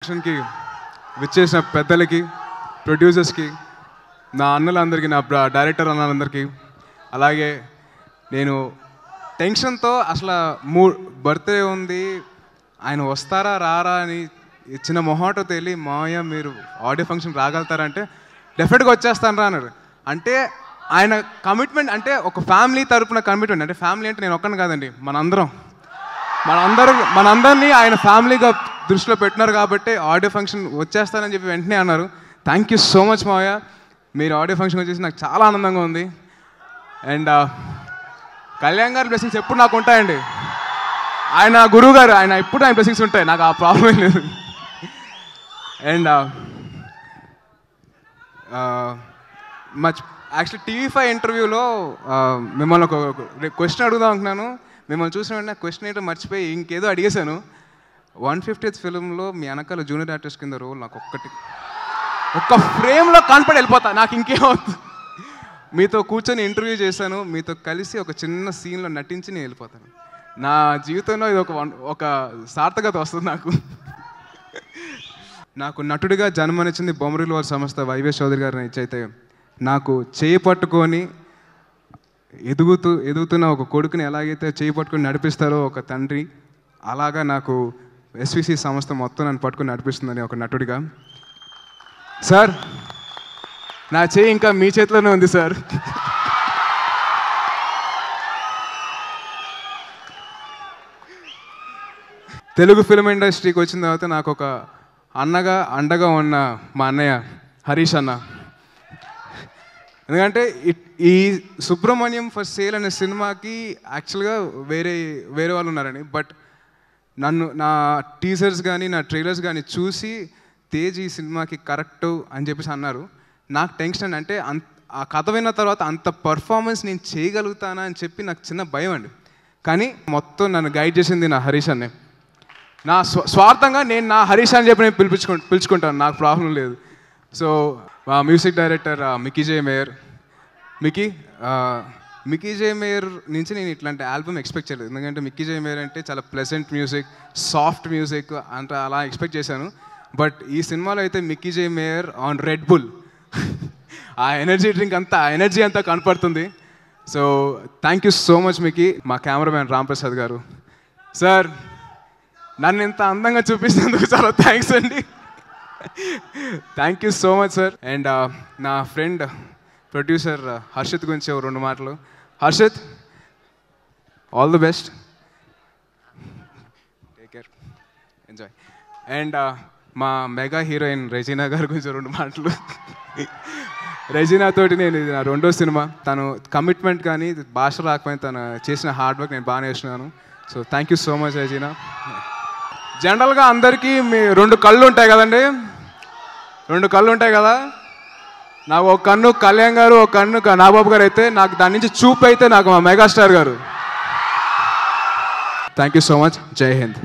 కి విచ్చేసిన పెద్దలకి, ప్రొడ్యూసర్స్కి, నా అన్నలందరికీ, నా డైరెక్టర్ అన్నలందరికీ, అలాగే నేను టెన్షన్తో అసలు బర్త్డే ఉంది, ఆయన వస్తారా రారా అని చిన్న మొహాటో తేలి, మావయ్య మీరు ఆడియో ఫంక్షన్ రాగలుగుతారంటే డెఫినెట్గా వచ్చేస్తాను రా అన్నారు. అంటే ఆయన కమిట్మెంట్, అంటే ఒక ఫ్యామిలీ తరపున కమిట్మెంట్. అంటే ఫ్యామిలీ అంటే నేను ఒక్కని కాదండి, మనందరినీ ఆయన ఫ్యామిలీగా దృష్టిలో పెట్టినారు కాబట్టి ఆడియో ఫంక్షన్ వచ్చేస్తానని చెప్పి వెంటనే అన్నారు. థ్యాంక్ యూ సో మచ్ మావయ్య, మీరు ఆడియో ఫంక్షన్ వచ్చేసి నాకు చాలా ఆనందంగా ఉంది. అండ్ కళ్యాణ్ గారి బ్లెస్సింగ్స్ ఎప్పుడు నాకు ఉంటాయండి. ఆయన గురువు గారు, ఎప్పుడు ఆయన బ్లెస్సింగ్స్ ఉంటాయి, నాకు ఆ ప్రాబ్లం లేదు. అండ్ యాక్చువల్లీ TV5 ఇంటర్వ్యూలో మిమ్మల్ని ఒక క్వశ్చన్ అడుగుదాం అనుకున్నాను. మిమ్మల్ని చూసిన వెంటనే క్వశ్చన్ ఏంటో మర్చిపోయి ఇంకేదో అడిగేశాను. 150th ఫిల్మ్లో మీ వెనకాల జూనియర్ ఆర్టిస్ట్ కింద రోల్ నాకు ఒక్క ఫ్రేమ్లో కనపడి వెళ్ళిపోతా, నాకు ఇంకేమవుతుంది. మీతో కూర్చొని ఇంటర్వ్యూ చేశాను, మీతో కలిసి ఒక చిన్న సీన్లో నటించి నేను వెళ్ళిపోతాను. నా జీవితంలో ఇది ఒక సార్థకత వస్తుంది నాకు నటుడిగా జన్మనిచ్చింది బొమ్మరిల్లు వారి సంస్థ వైవేష్ చౌదరి గారిని ఇచ్చైతే, నాకు చేయి పట్టుకొని ఎదుగుతున్న ఒక కొడుకుని ఎలాగైతే చేయి పట్టుకొని నడిపిస్తారో ఒక తండ్రి, అలాగా నాకు SVC సంస్థ మొత్తం నన్ను పట్టుకొని నడిపిస్తుందని ఒక నటుడిగా. సార్, నా చేయి ఇంకా మీ చేతిలోనే ఉంది సార్. తెలుగు ఫిల్మ్ ఇండస్ట్రీకి వచ్చిన తర్వాత నాకు ఒక అండగా ఉన్న మా అన్నయ్య హరీష్ అన్న. ఎందుకంటే ఈ సుబ్రహ్మణ్యం ఫర్ సేల్ అనే సినిమాకి యాక్చువల్గా వేరే వాళ్ళు ఉన్నారని, బట్ నా టీజర్స్ కానీ నా ట్రైలర్స్ కానీ చూసి తేజ్ ఈ సినిమాకి కరెక్ట్ అని చెప్పేసి అన్నారు. నాకు టెన్షన్, అంటే ఆ కథ విన్న తర్వాత అంత పర్ఫార్మెన్స్ నేను చేయగలుగుతానా అని చెప్పి నాకు చిన్న భయం అండి. కానీ మొత్తం నన్ను గైడ్ చేసింది నా హరీష్ అన్నే. నా స్వార్థంగా నేను నా హరీష్ అని చెప్పి నేను పిలుచుకుంటాను, నాకు ప్రాబ్లం లేదు. సో మా music director Mickey J mayor నుంచి నేను ఇట్లాంటి ఆల్బమ్ ఎక్స్పెక్ట్ చేయలేదు. ఎందుకంటే మికీ జే మేయర్ అంటే చాలా ప్లెజెంట్ మ్యూజిక్, సాఫ్ట్ మ్యూజిక్ అంటే అలా ఎక్స్పెక్ట్ చేశాను. బట్ ఈ సినిమాలో అయితే Mickey J Meyer on Red Bull, ఆ ఎనర్జీ డ్రింక్ అంతా, ఆ ఎనర్జీ అంతా కనపడుతుంది. So thank you so much Mickey. మా కెమెరామ్యాన్ రామ్ ప్రసాద్ గారు, సార్ నన్ను ఇంత అందంగా చూపిస్తున్నందుకు చాలా థ్యాంక్స్ అండి. Thank you so much sir. And నా ఫ్రెండ్ ప్రొడ్యూసర్ హర్షిత్ గురించి 2 మాటలు. Harshit, all the best, take care, enjoy. And మా మెగా హీరోయిన్ రెజీనా గారి గురించి 2 మాటలు. రెజీనా తోటి నేను ఇది నా 2వ సినిమా. తను కమిట్మెంట్ కానీ భాష రాకపోయినా తను చేసిన హార్డ్ వర్క్ నేను బాగా నేర్చుకున్నాను. So thank you so much Regina. జనరల్గా అందరికీ 2 కళ్ళు ఉంటాయి కదండి, 2 కళ్ళు ఉంటాయి కదా. నాకు ఒక కన్ను కళ్యాణ్ గారు, ఒక కన్ను నాగబాబు గారు అయితే, నాకు దాని నుంచి చూపు అయితే నాకు మా మెగాస్టార్ గారు. Thank you so much. జై హింద్.